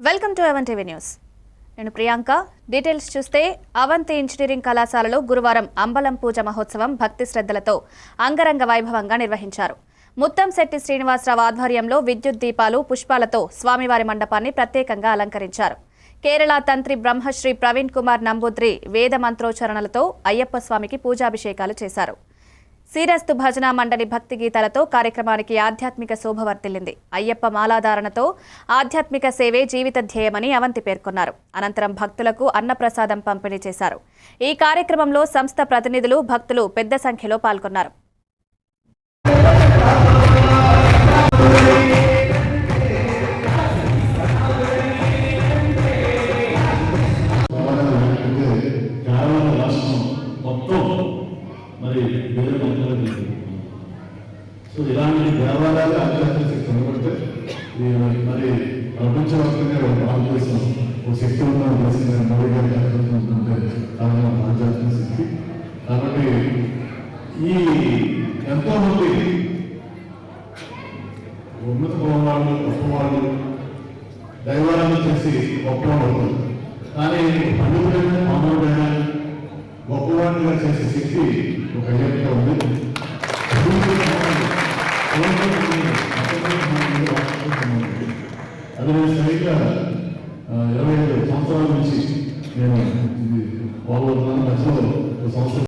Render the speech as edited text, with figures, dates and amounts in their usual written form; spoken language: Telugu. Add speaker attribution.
Speaker 1: Welcome to Avanti TV news. నేను ప్రియాంక. డీటెయిల్స్ చూస్తే అవంతి ఇంజనీరింగ్ కళాశాలలో గురువారం అంబలం పూజ మహోత్సవం భక్తి శ్రద్ధలతో అంగరంగ వైభవంగా నిర్వహించారు. ముత్తంశెట్టి శ్రీనివాసరావు ఆధ్వర్యంలో విద్యుత్ దీపాలు, పుష్పాలతో స్వామివారి మండపాన్ని ప్రత్యేకంగా అలంకరించారు. కేరళ తంత్రి బ్రహ్మశ్రీ ప్రవీణ్ కుమార్ నంబూద్రి వేద మంత్రోచ్చరణలతో అయ్యప్ప స్వామికి పూజాభిషేకాలు చేశారు. శ్రీరస్తు భజన మండలి భక్తి గీతాలతో కార్యక్రమానికి ఆధ్యాత్మిక శోభ వర్తిల్లింది. అయ్యప్ప మాలాధారణతో ఆధ్యాత్మిక సేవే జీవిత ధ్యేయమని అవంతి పేర్కొన్నారు. అనంతరం భక్తులకు అన్నప్రసాదం పంపిణీ చేశారు. ఈ కార్యక్రమంలో సంస్థ ప్రతినిధులు, భక్తులు పెద్ద సంఖ్యలో పాల్గొన్నారు.
Speaker 2: సో ఇలాంటి దేవాలయాలు ఆధ్యాత్మిక శక్తి కనబడితే మరి ప్రపంచవ్యాప్తంగా భారతదేశం ఒక శక్తి ఉందని తెలిసింది. మోడీ గారి అంటే కారణం ఆధ్యాత్మిక శక్తి. కాబట్టి ఈ ఎంతోమంది ఉన్నత వాళ్ళు, గొప్పవాళ్ళు దైవాలను చేసి గొప్పవాళ్ళు, కానీ పండుగైనా మామూలుడైనా గొప్పవాళ్ళుగా చేసే శక్తి ఒక అయ్యప్ప ఉంది. అది నేను సరిగ్గా 25 సంవత్సరాల నుంచి నేను ఇది బాగున్నాను. మధ్యలో సంవత్సరం